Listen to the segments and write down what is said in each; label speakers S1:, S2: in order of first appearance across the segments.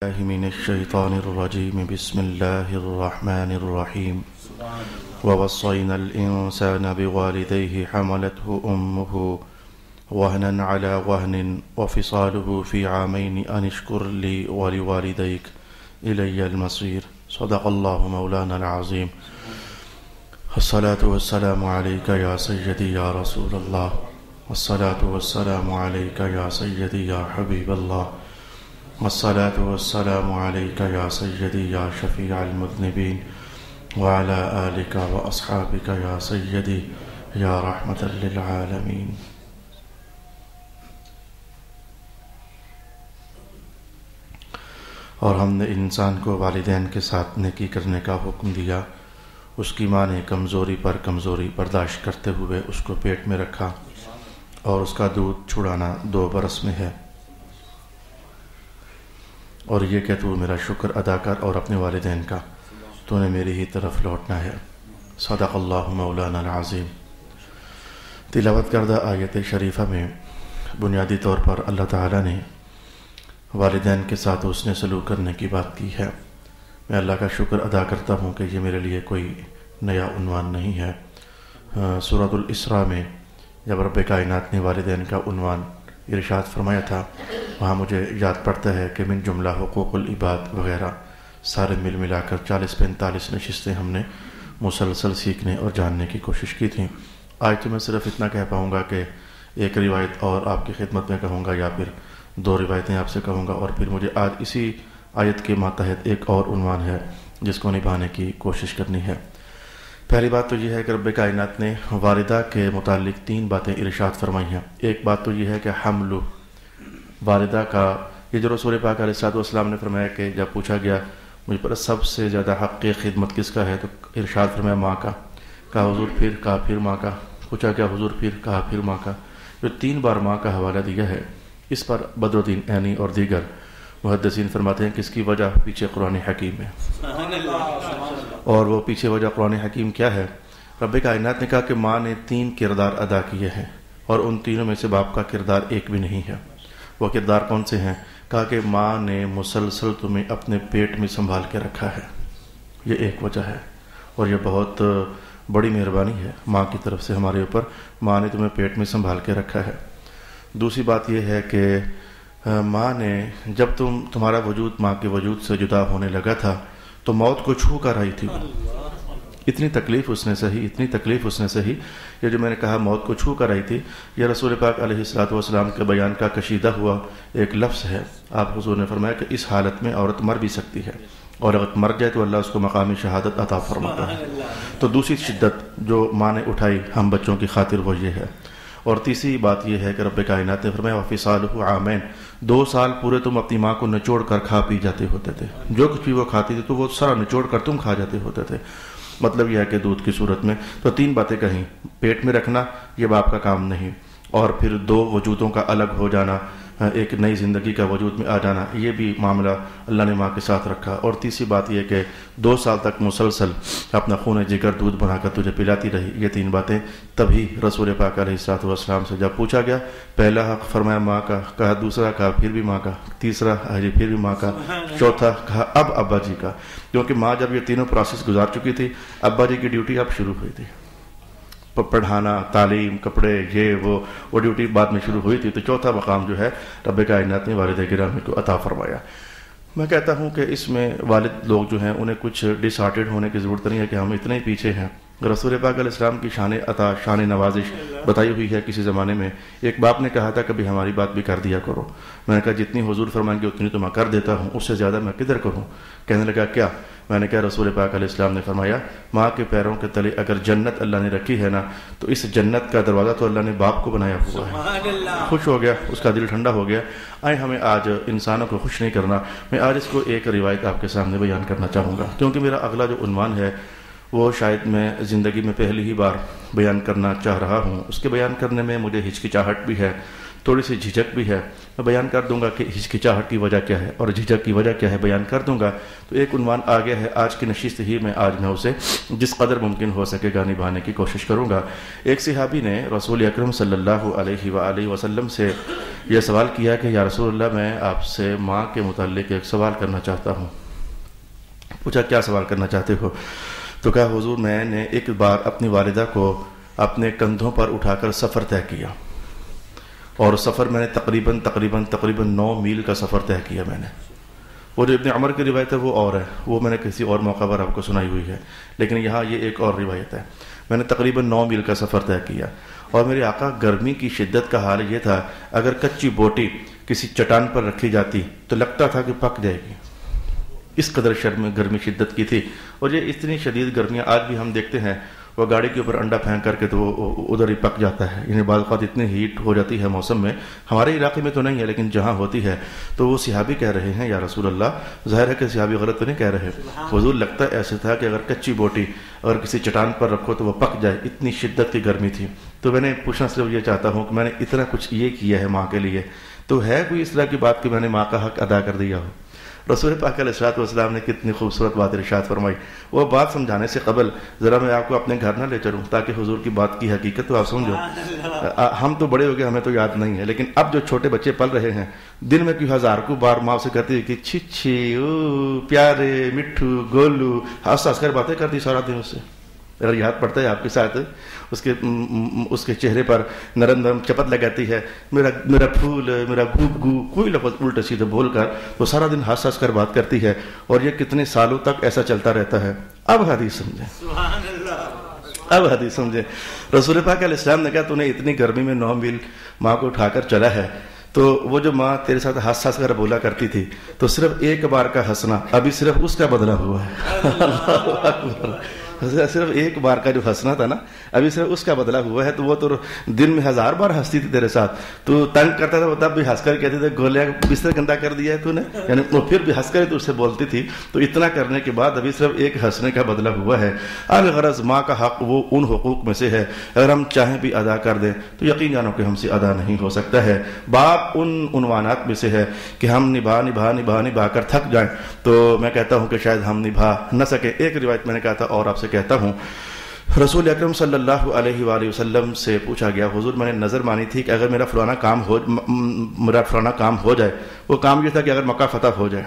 S1: الله من الشيطان الرجيم بسم الله الرحمن الرحيم ووصينا الإنسان بوالديه حملته أمه وهنا على وهن وفصاله في عامين أن اشكر لي ولوالديك إلي المصير صدق الله مولانا العظيم الصلاة والسلام عليك يا سيدي يا رسول الله والصلاة والسلام عليك يا سيدي يا حبيب الله والصلاة والسلام عليك يا سيدي يا شفيع المذنبين وعلى آلك وأصحابك يا سيدي يا رحمة للعالمين. اور ہم نے انسان کو والدین کے ساتھ نیکی کرنے کا حکم دیا. اس کی ماں نے کمزوری پر کمزوری برداشت کرتے ہوئے اس کو پیٹ میں رکھا اور اس کا دودھ چھڑانا 2 برس میں ہے. اور یہ کہ تو میرا شکر ادا کر اور اپنے والدین کا تو نے میری ہی طرف لوٹنا ہے. صدق اللہ مولانا العظیم. تلاوت کردہ آیت شریفہ میں بنیادی طور پر اللہ تعالیٰ نے والدین کے ساتھ اس نے سلوک کرنے کی بات کی ہے. میں اللہ کا شکر ادا کرتا ہوں کہ یہ میرے لیے کوئی نیا عنوان نہیں ہے. سورۃ الاسراء میں جب رب کائنات نے والدین کا عنوان ارشاد فرمایا تھا وہاں مجھے یاد پڑتا ہے کہ من جملہ حقوق العباد وغیرہ سارے ملا کر 40-45 نشستیں ہم نے مسلسل سیکھنے اور جاننے کی کوشش کی تھیں. آج تو میں صرف اتنا کہہ پاؤں گا کہ ایک روایت اور آپ کی خدمت میں کہوں گا یا پھر 2 روایتیں آپ سے کہوں گا اور پھر مجھے آج اسی آیت کے ماتحت ایک اور عنوان ہے جس کو نبھانے کی کوشش کرنی ہے. پہلی بات تو یہ ہے کہ رب کائنات نے والدہ کے متعلق 3 باتیں ارشاد فرمائی ہیں. ایک بات تو یہ ہے کہ حمل والدہ کا یہ جو رسول پاک علیہ الصلوۃ والسلام نے فرمایا کہ جب پوچھا گیا مجھ پر سب سے زیادہ حق خدمت کس کا ہے تو ارشاد فرمایا ماں کا. کہا حضور پھر ماں کا. پوچھا کیا حضور پھر ماں کا. جو 3 بار ماں کا حوالہ دیا ہے اس پر بدر الدین عینی اور دیگر محدثین فرماتے ہیں کہ اس کی وجہ پیچھے قرآن حکیم ہے. اور وہ پیچھے وجہ قرآن حکیم کیا ہے؟ رب کائنات نے کہا کہ ماں نے 3 کردار ادا کیے ہیں اور ان تینوں میں سے باپ کا کردار ایک بھی نہیں ہے. وہ کردار کون سے ہیں؟ کہا کہ ماں نے مسلسل تمہیں اپنے پیٹ میں سنبھال کے رکھا ہے. یہ ایک وجہ ہے اور یہ بہت بڑی مہربانی ہے ماں کی طرف سے ہمارے اوپر. ماں نے تمہیں پیٹ میں سنبھال کے رکھا ہے. دوسری بات یہ ہے کہ ماں نے جب تمہارا وجود ماں کے وجود سے جدا ہونے لگا تھا تو موت کو چھو کر آئی تھی. اتنی تکلیف اس نے سہی. یہ جو میں نے کہا موت کو چھو کر آئی تھی یہ رسول پاک علیہ الصلوۃ والسلام کے بیان کا کشیدہ ہوا ایک لفظ ہے. آپ حضور نے فرمایا کہ اس حالت میں عورت مر بھی سکتی ہے اور اگر مر جائے تو اللہ اس کو مقام شہادت عطا فرماتا ہے. تو دوسری شدت جو ماں نے اٹھائی ہم بچوں کی خاطر وہ یہ ہے. اور تیسری بات یہ ہے کہ رب کائنات نے فرمایا وفصالہ عامین 2 سال پورے تم اپنی ماں کو نچوڑ کر کھا پی جاتے ہوتے تھے. جو کچھ بھی وہ کھاتی تھی تو وہ سارا نچوڑ کر تم کھا جاتے ہوتے تھے. مطلب یہ ہے کہ دودھ کی صورت میں تو 3 باتیں کہیں. پیٹ میں رکھنا یہ باپ کا کام نہیں اور پھر 2 وجودوں کا الگ ہو جانا ایک نئی زندگی کا وجود میں آ جانا یہ بھی معاملہ اللہ نے ماں کے ساتھ رکھا. اور تیسری بات یہ کہ 2 سال تک مسلسل اپنا خون جگر دودھ بنا کر تجھے پلاتی رہی. یہ 3 باتیں تبھی رسول پاک علیہ الصلوۃ والسلام سے جب پوچھا گیا پہلا حق فرمایا ماں کا. کہا دوسرا کہا پھر بھی ماں کا. تیسرا پھر بھی ماں کا. چوتھا کہا اب ابا جی کا. کیونکہ ماں جب یہ تینوں پروسیس گزار چکی تھی ابا جی کی ڈیوٹی اب شروع ہوئی تھی. پڑھانا تعلیم کپڑے یہ وہ ڈیوٹی بعد میں شروع ہوئی تھی. تو چوتھا مقام جو ہے رب کائنات نے والد گرامی کو عطا فرمایا. میں کہتا ہوں کہ اس میں والد لوگ جو ہیں انہیں کچھ ڈس ہارٹیڈ ہونے کی ضرورت نہیں ہے کہ ہم اتنے ہی پیچھے ہیں. رسول پاک علیہ السلام کی شان عطا شان نوازش بتائی ہوئی ہے. کسی زمانے میں ایک باپ نے کہا تھا کبھی ہماری بات بھی کر دیا کرو. میں نے کہا جتنی حضور فرمائیں گے اتنی تو میں کر دیتا ہوں اس سے زیادہ میں کدھر کروں. کہنے لگا کیا؟ میں نے کہا رسول پاک علیہ السلام نے فرمایا ماں کے پیروں کے تلے اگر جنت اللہ نے رکھی ہے نا تو اس جنت کا دروازہ تو اللہ نے باپ کو بنایا ہوا ہے. خوش ہو گیا اس کا دل ٹھنڈا ہو گیا. ہمیں آج انسانوں کو خوش نہیں کرنا. میں آج اس کو ایک روایت آپ کے سامنے بیان کرنا چاہوں گا کیونکہ میرا اگلا جو عنوان ہے وہ شاید میں زندگی میں پہلی ہی بار بیان کرنا چاہ رہا ہوں. اس کے بیان کرنے میں مجھے ہچکچاہٹ بھی ہے تھوڑی سی جھجک بھی ہے، میں بیان کر دوں گا کہ ہچکچاہٹ کی وجہ کیا ہے اور جھجک کی وجہ کیا ہے، بیان کر دوں گا۔ تو ایک عنوان آ گیا ہے آج کی نشست ہی میں، آج میں اسے جس قدر ممکن ہو سکے گا نبھانے کی کوشش کروں گا۔ ایک صحابی نے رسول اکرم صلی اللہ علیہ وآلہ وسلم سے یہ سوال کیا کہ یا رسول اللہ، میں آپ سے ماں کے متعلق ایک سوال کرنا چاہتا ہوں۔ پوچھا کیا سوال کرنا چاہتے ہو؟ تو کہا حضور میں نے ایک بار اپنی والدہ کو اپنے کندھوں پر اٹھا کر سفر طے کیا، اور سفر میں نے تقریباً 9 میل کا سفر طے کیا میں نے۔ وہ جو ابن عمر کی روایت ہے وہ اور ہے، وہ میں نے کسی اور موقع پر آپ کو سنائی ہوئی ہے، لیکن یہاں یہ ایک اور روایت ہے۔ میں نے تقریباً 9 میل کا سفر طے کیا، اور میرے آقا گرمی کی شدت کا حال یہ تھا اگر کچی بوٹی کسی چٹان پر رکھی جاتی تو لگتا تھا کہ پک جائے گی، اس قدر گرمی شدت کی تھی۔ اور یہ اتنی شدید گرمیاں آج بھی ہم دیکھتے ہیں، وہ گاڑی کے اوپر انڈا پھینک کر کے تو وہ ادھر ہی پک جاتا ہے، یعنی بعض اوقات اتنی ہیٹ ہو جاتی ہے موسم میں، ہمارے علاقے میں تو نہیں ہے لیکن جہاں ہوتی ہے۔ تو وہ صحابی کہہ رہے ہیں یا رسول اللہ، ظاہر ہے کہ صحابی غلط تو نہیں کہہ رہے، حضور لگتا ایسے تھا کہ اگر کچی بوٹی اگر کسی چٹان پر رکھو تو وہ پک جائے، اتنی شدت کی گرمی تھی۔ تو میں نے پوچھنا صرف یہ چاہتا ہوں کہ میں نے اتنا کچھ یہ کیا ہے ماں کے لیے، تو ہے کوئی اس طرح کی بات کہ میں نے ماں کا حق ادا کر دیا ہو؟ رسول پاک علیہ الصلوۃ والسلام نے کتنی خوبصورت بات ارشاد فرمائی۔ وہ بات سمجھانے سے قبل ذرا میں آپ کو اپنے گھر نہ لے چلوں تاکہ حضور کی بات کی حقیقت تو آپ سمجھو۔ ہم تو بڑے ہو گئے، ہمیں تو یاد نہیں ہے، لیکن اب جو چھوٹے بچے پل رہے ہیں دن میں کوئی 1000 کو بار ماں سے کہتی ہے کہ چھچھی او پیارے مٹھو گولو، ہنس ہنس کر باتیں کرتی سارا دن اس سے۔ اگر یاد پڑتا ہے آپ کے ساتھ، اس کے چہرے پر نرم نرم چپت لگاتی ہے، میرا پھول، میرا گوب گو، کوئی لفظ الٹا سیدھے بول کر وہ سارا دن ہنس ہنس کر بات کرتی ہے، اور یہ کتنے سالوں تک ایسا چلتا رہتا ہے۔ اب حدیث سمجھیں، اب حدیث سمجھیں۔ رسول پاک علیہ السلام نے کہا تو نے اتنی گرمی میں 9 میل ماں کو اٹھا کر چلا ہے، تو وہ جو ماں تیرے ساتھ ہنس ہنس کر بولا کرتی تھی، تو صرف ایک بار کا ہنسنا ابھی صرف اس کا بدلہ ہوا ہے۔ اللہ اکبر، صرف ایک بار کا جو ہنسنا تھا نا ابھی صرف اس کا بدلہ ہوا ہے۔ تو وہ تو دن میں 1000 بار ہنستی تھی تیرے ساتھ، تو تنگ کرتا تھا وہ تب بھی ہنس کر کہتے تھے گولیا بستر گندا کر دیا ہے تو نے، یعنی وہ پھر بھی ہنس کر تو اس سے بولتی تھی۔ تو اتنا کرنے کے بعد ابھی صرف ایک ہنسنے کا بدلہ ہوا ہے۔ الغرض ماں کا حق وہ ان حقوق میں سے ہے، اگر ہم چاہیں بھی ادا کر دیں تو یقین جانو کہ ہم سے ادا نہیں ہو سکتا ہے۔ باپ ان عنوانات میں سے ہے کہ ہم نبھا کر تھک جائیں، تو میں کہتا ہوں کہ شاید ہم نبھا نہ سکیں۔ ایک روایت میں نے کہا تھا اور آپ سے کہتا ہوں، رسول اکرم صلی اللہ علیہ وآلہ وسلم سے پوچھا گیا حضور میں نے نظر مانی تھی کہ اگر میرا فلانا کام ہو جائے، وہ کام یہ تھا کہ اگر مکہ فتح ہو جائے،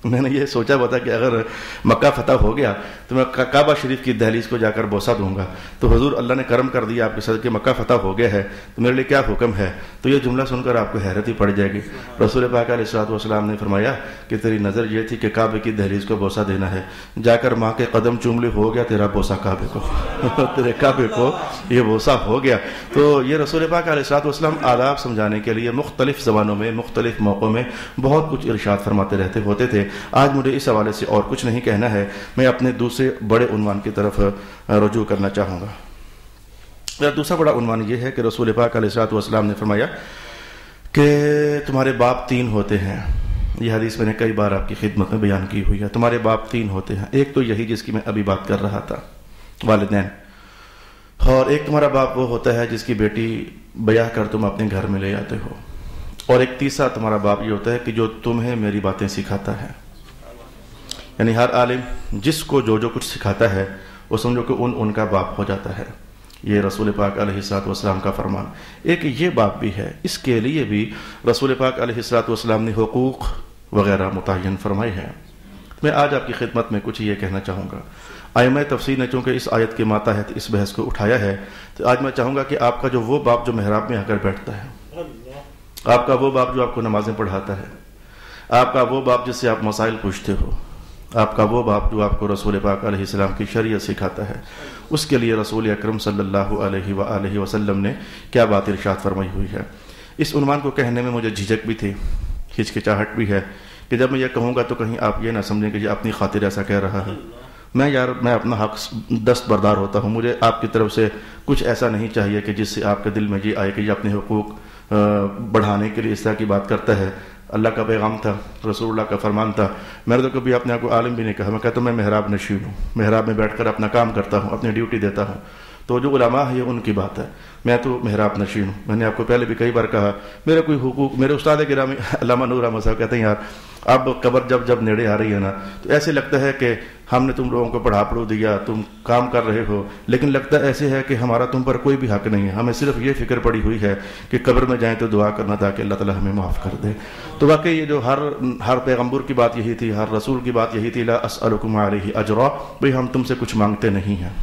S1: میں نے یہ سوچا ہوا تھا کہ اگر مکہ فتح ہو گیا تو میں کعبہ شریف کی دہلیز کو جا کر بوسہ دوں گا۔ تو حضور اللہ نے کرم کر دیا آپ کے ساتھ کہ مکہ فتح ہو گیا ہے، تو میرے لیے کیا حکم ہے؟ تو یہ جملہ سن کر آپ کو حیرت ہی پڑ جائے گی۔ رسول پاک علیہ الصلوۃ والسلام نے فرمایا کہ تیری نظر یہ تھی کہ کعبے کی دہلیز کو بوسہ دینا ہے، جا کر ماں کے قدم چوم لے، ہو گیا تیرا بوسہ کعبے کو، تیرے کعبے کو یہ بوسہ ہو گیا۔ تو یہ رسول پاک علیہ الصلوۃ والسلام آداب سمجھانے کے لیے مختلف زبانوں میں مختلف موقعوں میں بہت کچھ ارشاد فرماتے رہتے ہوتے تھے۔ آج مجھے اس حوالے سے اور کچھ نہیں کہنا ہے، میں اپنے دوسرے بڑے عنوان کی طرف رجوع کرنا چاہوں گا۔ میرا دوسرا بڑا عنوان یہ ہے کہ رسول پاک علیہ الصلوۃ والسلام نے فرمایا کہ تمہارے باپ 3 ہوتے ہیں۔ یہ حدیث میں نے کئی بار آپ کی خدمت میں بیان کی ہوئی ہے۔ تمہارے باپ 3 ہوتے ہیں، ایک تو یہی جس کی میں ابھی بات کر رہا تھا، والدین، اور ایک تمہارا باپ وہ ہوتا ہے جس کی بیٹی بیاہ کر تم اپنے گھر میں لے آتے ہو، اور ایک تیسرا تمہارا باپ یہ ہوتا ہے کہ جو تمہیں میری باتیں سکھاتا ہے۔ یعنی ہر عالم جس کو جو کچھ سکھاتا ہے وہ سمجھو کہ ان کا باپ ہو جاتا ہے۔ یہ رسول پاک علیہ الصلوۃ والسلام کا فرمان۔ ایک یہ باپ بھی ہے، اس کے لیے بھی رسول پاک علیہ الصلوۃ والسلام نے حقوق وغیرہ متعین فرمائے ہیں۔ میں آج آپ کی خدمت میں کچھ یہ کہنا چاہوں گا۔ ائمہ تفسیر نے چونکہ اس آیت کے ماتحت اس بحث کو اٹھایا ہے، تو آج میں چاہوں گا کہ آپ کا جو وہ باپ جو محراب میں آ کر بیٹھتا ہے، آپ کا وہ باپ جو آپ کو نمازیں پڑھاتا ہے، آپ کا وہ باپ جس سے آپ مسائل پوچھتے ہو، آپ کا وہ باپ جو آپ کو رسول پاک علیہ السلام کی شریعت سکھاتا ہے، اس کے لیے رسول اکرم صلی اللہ علیہ وآلہ وسلم نے کیا بات ارشاد فرمائی ہوئی ہے۔ اس عنوان کو کہنے میں مجھے جھجک بھی تھی، ہچکچاہٹ بھی ہے کہ جب میں یہ کہوں گا تو کہیں آپ یہ نہ سمجھیں کہ یہ اپنی خاطر ایسا کہہ رہا ہے۔ میں اپنا حق دستبردار ہوتا ہوں، مجھے آپ کی طرف سے کچھ ایسا نہیں چاہیے کہ جس سے آپ کے دل میں یہ آئے کہ یہ اپنے حقوق بڑھانے کے لیے اس طرح کی بات کرتا ہے۔ اللہ کا پیغام تھا، رسول اللہ کا فرمان تھا۔ میں نے تو کبھی اپنے آپ کو عالم بھی نہیں کہا، میں کہتا ہوں میں محراب نشین ہوں، محراب میں بیٹھ کر اپنا کام کرتا ہوں، اپنی ڈیوٹی دیتا ہوں۔ تو جو علماء ہے یہ ان کی بات ہے. میں تو محراب نشین ہوں. میں نے آپ کو پہلے بھی کئی بار کہا میرا کوئی حقوق, میرے استاد گرامی علامہ نور احمد صاحب کہتے ہیں یار اب قبر جب نیڑے آ رہی ہے نا تو ایسے لگتا ہے کہ ہم نے تم لوگوں کو پڑھا دیا, تم کام کر رہے ہو, لیکن لگتا ایسے ہے کہ ہمارا تم پر کوئی بھی حق نہیں ہے. ہمیں صرف یہ فکر پڑی ہوئی ہے کہ قبر میں جائیں تو دعا کرنا تاکہ اللہ تعالی ہمیں معاف کر دے. تو واقعی یہ جو ہر پیغمبر کی بات یہی تھی, ہر رسول کی بات یہی تھی, لا اسألکم علیہ اجرا, بھئی ہم تم سے کچھ مانگتے نہیں ہیں.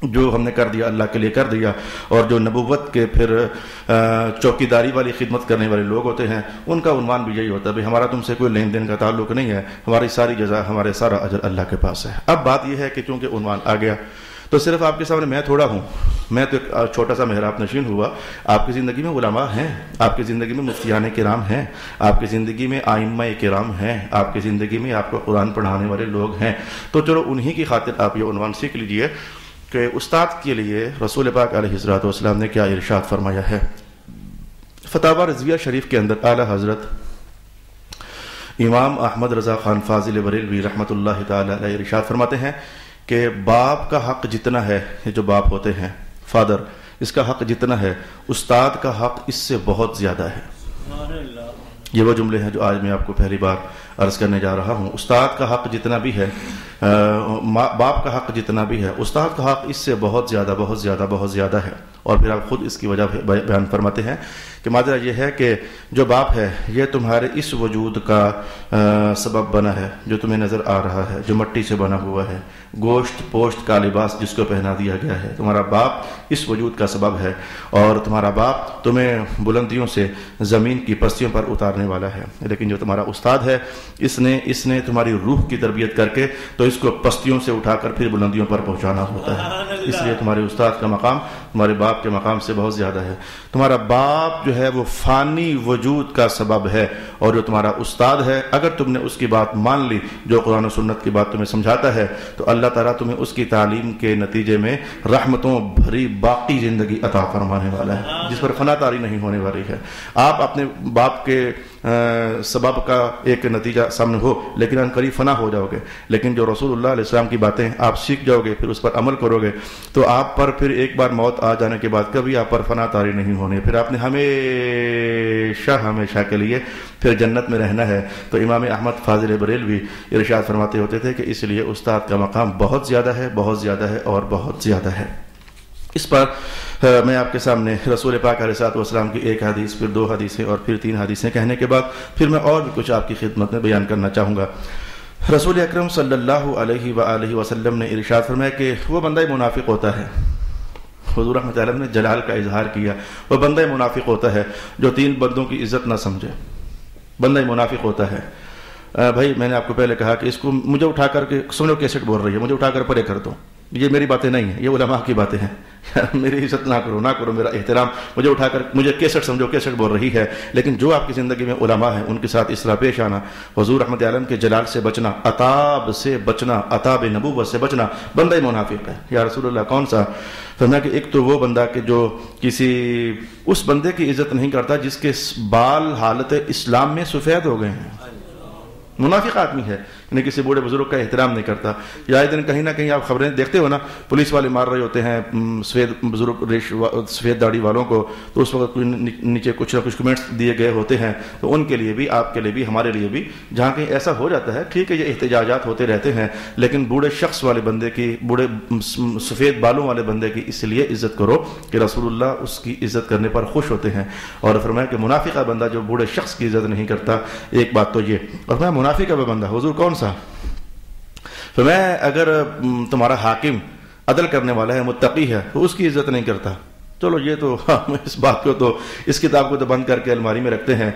S1: جو ہم نے کر دیا اللہ کے لیے کر دیا. اور جو نبوت کے پھر چوکیداری والی خدمت کرنے والے لوگ ہوتے ہیں ان کا عنوان بھی یہی ہوتا ہے, بھئی ہمارا تم سے کوئی لین دین کا تعلق نہیں ہے, ہماری ساری جزا, ہمارے سارا اجر اللہ کے پاس ہے. اب بات یہ ہے کہ چونکہ عنوان آ گیا تو صرف آپ کے سامنے میں تھوڑا ہوں, میں تو ایک چھوٹا سا محراب نشین ہوا. آپ کی زندگی میں علماء ہیں, آپ کی زندگی میں مفتیان کرام ہیں, آپ کی زندگی میں آئمہ کرام ہیں, آپ کی زندگی میں آپ کو قرآن پڑھانے والے لوگ ہیں. تو چلو انہی کی خاطر آپ یہ عنوان سیکھ لیجئے کہ استاد کے لیے رسول پاک علیہ الصلوۃ والسلام نے کیا ارشاد فرمایا ہے. فتاوی رضویہ شریف کے اندر اعلیٰ حضرت امام احمد رضا خان فاضل بریلوی رحمۃ اللہ تعالی علیہ ارشاد فرماتے ہیں کہ باپ کا حق جتنا ہے, یہ جو باپ ہوتے ہیں فادر, اس کا حق جتنا ہے استاد کا حق اس سے بہت زیادہ ہے. یہ وہ جملے ہیں جو آج میں آپ کو پہلی بار عرض کرنے جا رہا ہوں. استاد کا حق جتنا بھی ہے, باپ کا حق جتنا بھی ہے, استاد کا حق اس سے بہت زیادہ بہت زیادہ بہت زیادہ ہے. اور پھر آپ خود اس کی وجہ بیان فرماتے ہیں کہ ماجرا یہ ہے کہ جو باپ ہے یہ تمہارے اس وجود کا سبب بنا ہے جو تمہیں نظر آ رہا ہے, جو مٹی سے بنا ہوا ہے, گوشت پوشت کا لباس جس کو پہنا دیا گیا ہے. تمہارا باپ اس وجود کا سبب ہے اور تمہارا باپ تمہیں بلندیوں سے زمین کی پستیوں پر اتارنے والا ہے. لیکن جو تمہارا استاد ہے اس نے تمہاری روح کی تربیت کر کے تو اس کو پستیوں سے اٹھا کر پھر بلندیوں پر پہنچانا ہوتا ہے. اس لیے تمہارے استاد کا مقام تمہارے باپ کے مقام سے بہت زیادہ ہے. تمہارا باپ جو ہے وہ فانی وجود کا سبب ہے اور جو تمہارا استاد ہے اگر تم نے اس کی بات مان لی, جو قرآن و سنت کی بات تمہیں سمجھاتا ہے, تو اللہ تعالیٰ تمہیں اس کی تعلیم کے نتیجے میں رحمتوں بھری باقی زندگی عطا فرمانے والا ہے جس پر فنا طاری نہیں ہونے والی ہے. آپ اپنے باپ کے سبب کا ایک نتیجہ سامنے ہو لیکن ان قریب فنا ہو جاؤ گے, لیکن جو رسول اللہ علیہ السلام کی باتیں آپ سیکھ جاؤ گے پھر اس پر عمل کرو گے تو آپ پر پھر ایک بار موت آ جانے کے بعد کبھی آپ پر فنا طاری نہیں ہونے, پھر آپ نے ہمیشہ کے لیے پھر جنت میں رہنا ہے. تو امام احمد فاضل بریلوی ارشاد فرماتے ہوتے تھے کہ اس لیے استاد کا مقام بہت زیادہ ہے, بہت زیادہ ہے اور بہت زیادہ ہے. اس پر میں آپ کے سامنے رسول پاک علیہ الصلوۃ والسلام کی ایک حدیث, پھر 2 حدیثیں اور پھر 3 حدیثیں کہنے کے بعد پھر میں اور بھی کچھ آپ کی خدمت میں بیان کرنا چاہوں گا. رسول اکرم صلی اللہ علیہ وآلہ وسلم نے ارشاد فرمایا کہ وہ بندہ منافق ہوتا ہے, حضور رحمۃ اللہ نے جلال کا اظہار کیا, وہ بندہ منافق ہوتا ہے جو 3 بندوں کی عزت نہ سمجھے. بندہ منافق ہوتا ہے. بھائی میں نے آپ کو پہلے کہا کہ اس کو مجھے اٹھا کر کے سنو کیسٹ بول رہی ہے, مجھے اٹھا کر پرے کر دو, یہ میری باتیں نہیں ہیں, یہ علماء کی باتیں ہیں. میری عزت نہ کرو میرا احترام, مجھے اٹھا کر مجھے کیسٹ سمجھو, کیسٹ بول رہی ہے. لیکن جو آپ کی زندگی میں علماء ہیں ان کے ساتھ اس طرح پیش آنا, حضور رحمت عالم کے جلال سے بچنا, عتاب سے بچنا, عتاب نبوت سے بچنا, بندہ منافق ہے. یا رسول اللہ کون سا؟ فرمایا کہ ایک تو وہ بندہ کہ جو اس بندے کی عزت نہیں کرتا جس کے بال حالت اسلام میں سفید ہو گئے ہیں. منافق آدمی ہے, یعنی کسی بوڑھے بزرگ کا احترام نہیں کرتا. یا دن کہیں نہ کہیں آپ خبریں دیکھتے ہو نا, پولیس والے مار رہے ہوتے ہیں سفید بزرگ سفید داڑھی والوں کو, تو اس وقت نیچے کچھ نہ کچھ کمنٹس دیے گئے ہوتے ہیں. تو ان کے لیے بھی, آپ کے لیے بھی, ہمارے لیے بھی, جہاں کہیں ایسا ہو جاتا ہے ٹھیک ہے یہ احتجاجات ہوتے رہتے ہیں, لیکن بوڑھے شخص والے بندے کی, بوڑھے سفید بالوں والے بندے کی اس لیے عزت کرو کہ رسول اللہ اس کی عزت کرنے پر خوش ہوتے ہیں. اور فرمایا کہ منافقہ بندہ جو بوڑھے شخص کی عزت نہیں کرتا, ایک بات تو یہ. اور فرمایا منافقہ وہ بندہ, حضور کون سا؟ فرمایا اگر تمہارا حاکم عدل کرنے والا ہے, متقی ہے, تو اس کی عزت نہیں کرتا. چلو یہ تو ہم اس بات کو تو اس کتاب کو تو بند کر کے الماری میں رکھتے ہیں,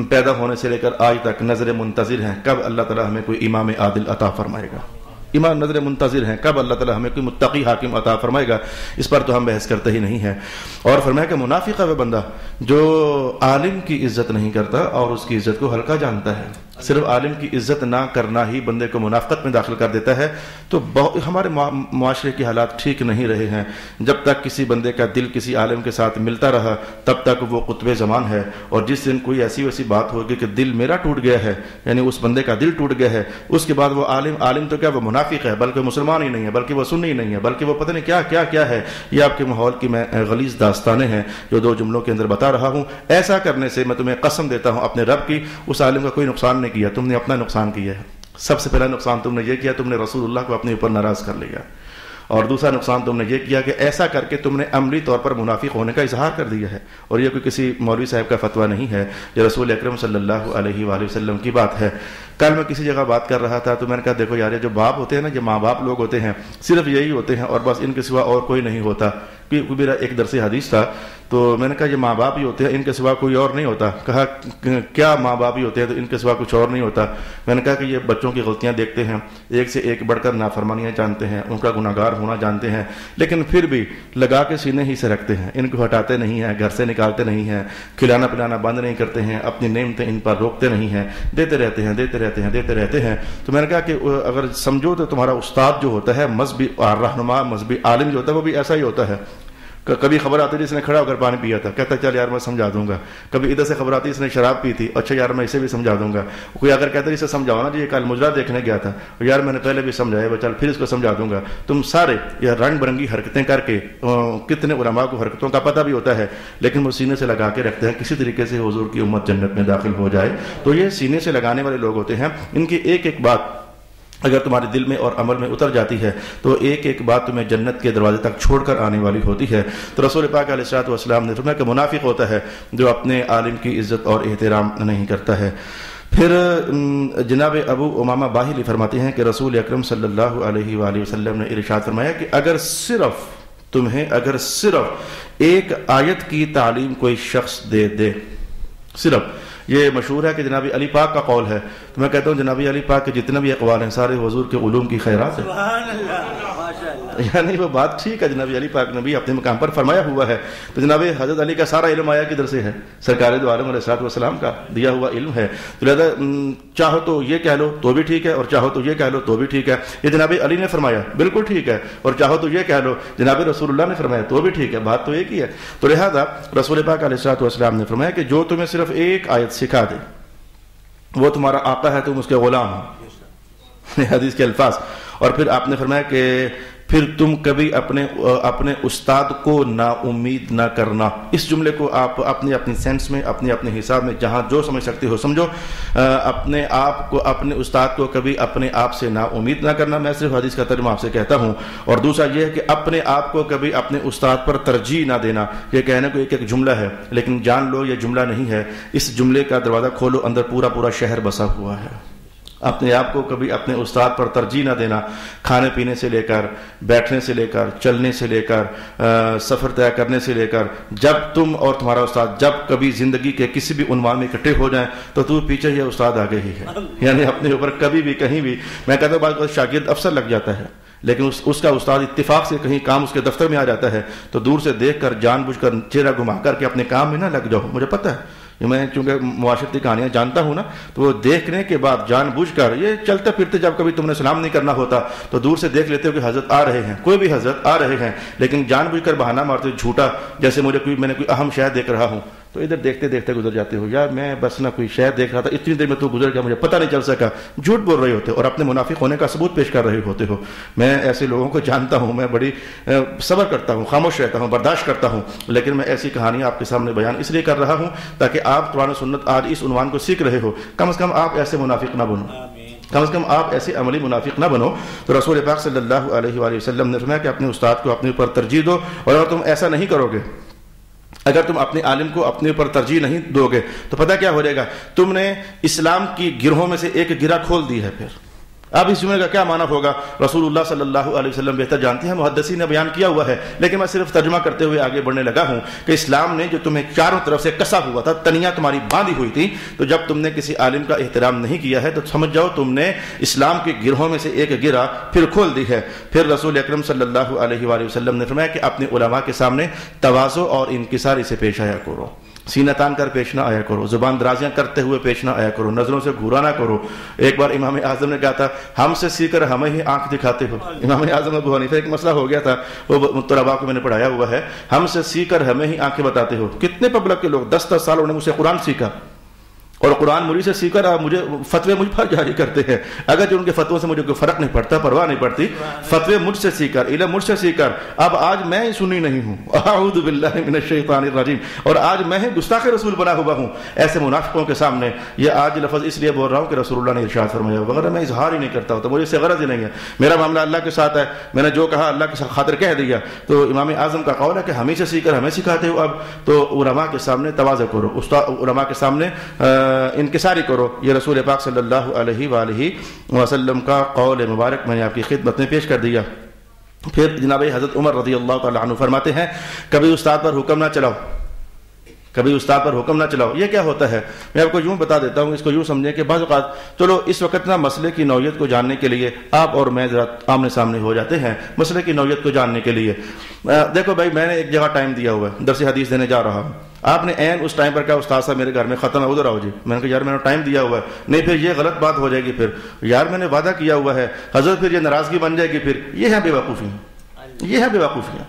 S1: پیدا ہونے سے لے کر آج تک نظر منتظر ہیں کب اللہ تعالیٰ ہمیں کوئی امام عادل عطا فرمائے گا. ایمان نظر منتظر ہیں کب اللہ تعالیٰ ہمیں کوئی متقی حاکم عطا فرمائے گا. اس پر تو ہم بحث کرتے ہی نہیں ہیں. اور فرمایا کہ منافق ہے وہ بندہ جو عالم کی عزت نہیں کرتا اور اس کی عزت کو ہلکا جانتا ہے. صرف عالم کی عزت نہ کرنا ہی بندے کو منافقت میں داخل کر دیتا ہے. تو ہمارے معاشرے کے حالات ٹھیک نہیں رہے ہیں. جب تک کسی بندے کا دل کسی عالم کے ساتھ ملتا رہا تب تک وہ قطب زمان ہے، اور جس دن کوئی ایسی ویسی بات ہوگی کہ دل میرا ٹوٹ گیا ہے، یعنی اس بندے کا دل ٹوٹ گیا ہے، اس کے بعد وہ عالم تو کیا وہ منافق ہے، بلکہ مسلمان ہی نہیں ہے، بلکہ وہ سنی نہیں ہے، بلکہ وہ پتہ نہیں کیا ہے. یہ آپ کے ماحول کی میں غلیظ داستانیں ہیں جو 2 جملوں کے اندر بتا رہا ہوں. ایسا کرنے سے میں تمہیں قسم دیتا ہوں اپنے رب کی، اس عالم کا کوئی نقصان نہیں کیا، تم نے اپنا نقصان کیا ہے. سب سے پہلا نقصان تم نے یہ کیا، تم نے رسول اللہ کو اپنے اوپر ناراض کر لیا. اور دوسرا نقصان تم نے یہ کیا کہ ایسا کر کے تم نے عملی طور پر منافق ہونے کا اظہار کر دیا ہے. اور یہ کوئی کسی مولوی صاحب کا فتویٰ نہیں ہے، یہ رسول اکرم صلی اللہ علیہ وآلہ وسلم کی بات ہے. کل میں کسی جگہ بات کر رہا تھا تو میں نے کہا دیکھو یار، یہ جو باپ ہوتے ہیں نا، یہ ماں باپ لوگ ہوتے ہیں، صرف یہی ہوتے ہیں اور بس ان کے سوا اور کوئی نہیں ہوتا. میرا ایک درس حدیث تھا تو میں نے کہا یہ ماں باپ ہی ہوتے ہیں، ان کے سوا کوئی اور نہیں ہوتا. کہا کیا ماں باپ ہی ہوتے ہیں تو ان کے سوا کچھ اور نہیں ہوتا. میں نے کہا کہ یہ بچوں کی غلطیاں دیکھتے ہیں، ایک سے ایک بڑھ کر نافرمانیاں جانتے ہیں، ان کا گناہگار ہونا جانتے ہیں، لیکن پھر بھی لگا کے سینے ہی سے رکھتے ہیں، ان کو ہٹاتے نہیں ہیں، گھر سے نکالتے نہیں ہیں، کھلانا پلانا بند نہیں کرتے ہیں، اپنی نعمتیں ان پر روکتے نہیں ہیں، دیتے رہتے ہیں. تو میں نے کہا کہ اگر سمجھو تو تمہارا استاد جو ہوتا ہے، مذہبی رہنما، مذہبی عالم جو ہوتا ہے، وہ بھی ایسا ہی ہوتا ہے. کبھی خبر آتی تھی اس نے کھڑا ہو کر پانی پیا تھا، کہتا چل یار میں سمجھا دوں گا. کبھی ادھر سے خبر آتی اس نے شراب پی تھی، اچھا یار میں اسے بھی سمجھا دوں گا. کوئی اگر کہتا ہے اسے سمجھاؤ نا جی، یہ کل مجرا دیکھنے گیا تھا، یار میں نے پہلے بھی سمجھایا، وہ چل پھر اس کو سمجھا دوں گا. تم سارے یہ رنگ برنگی حرکتیں کر کے، کتنے علماء کو حرکتوں کا پتہ بھی ہوتا ہے لیکن وہ سینے سے لگا کے رکھتے ہیں کسی طریقے سے حضور کی امت جنت میں داخل ہو جائے. تو یہ سینے سے لگانے والے لوگ ہوتے ہیں. ان کی ایک ایک بات اگر تمہارے دل میں اور عمل میں اتر جاتی ہے تو ایک ایک بات تمہیں جنت کے دروازے تک چھوڑ کر آنے والی ہوتی ہے. تو رسول پاک علیہ الصلوۃ والسلام نے فرمایا کہ منافق ہوتا ہے جو اپنے عالم کی عزت اور احترام نہیں کرتا ہے. پھر جناب ابو امامہ باہلی فرماتے ہیں کہ رسول اکرم صلی اللہ علیہ وآلہ وسلم نے ارشاد فرمایا کہ اگر صرف ایک آیت کی تعلیم کوئی شخص دے، صرف، یہ مشہور ہے کہ جناب علی پاک کا قول ہے، تو میں کہتا ہوں جناب علی پاک کے جتنے بھی اقوال ہیں سارے حضور کے علوم کی خیرات ہیں.
S2: سبحان اللہ،
S1: یعنی وہ بات ٹھیک ہے، جناب علی پاک نے بھی اپنے مقام پر فرمایا ہوا ہے. تو جناب حضرت علی کا سارا علم آیا کدھر سے ہے؟ سرکار دو عالم علیہ الصلوۃ والسلام کا دیا ہوا علم ہے. تو لہذا چاہو تو یہ کہہ لو تو بھی ٹھیک ہے، اور چاہو تو یہ کہہ لو تو بھی ٹھیک ہے. یہ جناب علی نے فرمایا بالکل ٹھیک ہے، اور چاہو تو یہ کہہ لو جناب رسول اللہ نے فرمایا تو بھی ٹھیک ہے، بات تو ایک ہی ہے. تو لہذا رسول پاک علیہ الصلوۃ والسلام نے فرمایا کہ جو تمہیں صرف ایک آیت سکھا دے وہ تمہارا آقا ہے، تم اس کے غلام ہو، حدیث کے الفاظ. اور پھر آپ نے فرمایا کہ پھر تم کبھی اپنے استاد کو نا امید نہ کرنا. اس جملے کو آپ اپنی سینس میں، اپنے حساب میں جہاں جو سمجھ سکتے ہو سمجھو. اپنے آپ کو، اپنے استاد کو کبھی اپنے آپ سے نا امید نہ کرنا. میں صرف حدیث کا ترجمہ آپ سے کہتا ہوں. اور دوسرا یہ ہے کہ اپنے آپ کو کبھی اپنے استاد پر ترجیح نہ دینا. یہ کہنے کو ایک جملہ ہے لیکن جان لو یہ جملہ نہیں ہے. اس جملے کا دروازہ کھولو، اندر پورا شہر بسا ہوا ہے. اپنے آپ کو کبھی اپنے استاد پر ترجیح نہ دینا. کھانے پینے سے لے کر، بیٹھنے سے لے کر، چلنے سے لے کر، سفر طے کرنے سے لے کر، جب تم اور تمہارا استاد جب کبھی زندگی کے کسی بھی عنوان میں اکٹھے ہو جائیں تو پیچھے یہ استاد آگے ہی ہے. یعنی اپنے اوپر کبھی بھی کہیں بھی، میں کہتا ہوں بعض شاگرد افسر لگ جاتا ہے لیکن اس کا استاد اتفاق سے کہیں کام اس کے دفتر میں آ جاتا ہے تو دور سے دیکھ کر جان بوجھ کر چہرہ گھما کر کے اپنے کام میں نہ لگ جاؤ. مجھے پتہ ہے، میں چونکہ معاشرتی کہانیاں جانتا ہوں نا، تو وہ دیکھنے کے بعد جان بوجھ کر، یہ چلتے پھرتے جب کبھی تم نے سلام نہیں کرنا ہوتا تو دور سے دیکھ لیتے ہو کہ حضرت آ رہے ہیں، کوئی بھی حضرت آ رہے ہیں، لیکن جان بوجھ کر بہانہ مارتے ہو جھوٹا، جیسے میں نے کوئی اہم شے دیکھ رہا ہوں تو ادھر دیکھتے دیکھتے گزر جاتے ہو. یار میں بس نہ کوئی شے دیکھ رہا تھا، اتنی دیر میں تو گزر گیا، مجھے پتہ نہیں چل سکا. جھوٹ بول رہے ہوتے اور اپنے منافق ہونے کا ثبوت پیش کر رہے ہوتے ہو. میں ایسے لوگوں کو جانتا ہوں، میں بڑی صبر کرتا ہوں، خاموش رہتا ہوں، برداشت کرتا ہوں، لیکن میں ایسی کہانیاں آپ کے سامنے بیان اس لیے کر رہا ہوں تاکہ آپ قرآن و سنت آج اس عنوان کو سیکھ رہے ہو. کم از کم آپ ایسے منافق نہ بنو، کم از کم آپ ایسے عملی منافق نہ بنو. تو رسول پاک صلی اللہ علیہ وآلہ وسلم نے فرمایا کہ اپنے استاد کو اپنے اوپر ترجیح دو، اور اگر تم ایسا نہیں کرو گے، اگر تم اپنے عالم کو اپنے اوپر ترجیح نہیں دو گے تو پتہ کیا ہو جائے گا، تم نے اسلام کی گروہوں میں سے ایک گرہ کھول دی ہے. پھر اب اس جملے کا کیا معنی ہوگا رسول اللہ صلی اللہ علیہ وسلم بہتر جانتے ہیں، محدثین نے بیان کیا ہوا ہے، لیکن میں صرف ترجمہ کرتے ہوئے آگے بڑھنے لگا ہوں کہ اسلام نے جو تمہیں چاروں طرف سے کسا ہوا تھا، تنیاں تمہاری باندھی ہوئی تھی، تو جب تم نے کسی عالم کا احترام نہیں کیا ہے تو سمجھ جاؤ تم نے اسلام کے گروہوں میں سے ایک گرہ پھر کھول دی ہے. پھر رسول اکرم صلی اللہ علیہ وآلہ وسلم نے فرمایا کہ اپنے علماء کے سامنے تواضع اور انکساری سے پیش آیا کرو. سینہ تان کر پیش نہ آیا کرو، زبان درازیاں کرتے ہوئے پیش نہ آیا کرو، نظروں سے گھورا نہ کرو۔ ایک بار امام اعظم نے کہا تھا ہم سے سیکھ کر ہمیں ہی آنکھ دکھاتے ہو۔ امام اعظم ابو حنیفہ ایک مسئلہ ہو گیا تھا، وہ طلباء کو میں نے پڑھایا ہوا ہے، ہم سے سیکھ کر ہمیں ہی آنکھیں بتاتے ہو۔ کتنے پبلک کے لوگ 10 سال انہوں نے مجھ سے قرآن سیکھا اور قرآن مجھ سے سیکھ کر مجھے فتوے مجھ پر جاری کرتے ہیں، اگر جو ان کے فتووں سے مجھے کوئی فرق نہیں پڑتا، پرواہ نہیں پڑتی، فتوے مجھ سے سیکھ کر، علم مجھ سے سیکھ کر اب آج میں ہی سنی نہیں ہوں، اعوذ باللہ من الشیطان الرجیم، اور آج میں ہی گستاخ رسول بنا ہوا ہوں۔ ایسے منافقوں کے سامنے یہ آج لفظ اس لیے بول رہا ہوں کہ رسول اللہ نے ارشاد فرمایا، وغیرہ میں اظہار ہی نہیں کرتا ہوتا، مجھے اس سے غرض ہی نہیں ہے، میرا معاملہ اللہ کے ساتھ ہے، میں نے جو کہا اللہ کے خاطر کہہ دیا۔ تو امام اعظم کا قول ہے کہ ہمیں سے سیکھ کر ہمیں سکھاتے ہو، اب تو علماء کے سامنے تواضع کرو، علماء کے سامنے انکساری کرو۔ یہ رسول پاک صلی اللہ علیہ وآلہ وسلم کا قول مبارک میں نے آپ کی خدمت میں پیش کر دیا۔ پھر جناب حضرت عمر رضی اللہ تعالیٰ عنہ فرماتے ہیں کبھی استاد پر حکم نہ چلاؤ، کبھی استاد پر حکم نہ چلاؤ۔ یہ کیا ہوتا ہے میں آپ کو یوں بتا دیتا ہوں، اس کو یوں سمجھیں کہ بعض اوقات چلو اس وقت نا مسئلے کی نوعیت کو جاننے کے لیے آپ اور میں ذرا آمنے سامنے ہو جاتے ہیں مسئلے کی نوعیت کو جاننے کے لیے۔ دیکھو بھائی میں نے ایک جگہ ٹائم دیا ہوا ہے، درس حدیث دینے جا رہا ہوں، آپ نے عین اس ٹائم پر کہا استاد صاحب میرے گھر میں ختم ہے ادھر آؤ جی، میں نے کہا یار میں نے ٹائم دیا ہوا ہے، نہیں پھر یہ غلط بات ہو جائے گی، پھر یار میں نے وعدہ کیا ہوا ہے حضرت، پھر یہ ناراضگی بن جائے گی، پھر یہ ہے بے وقوفیاں، یہ ہے بے وقوفیاں۔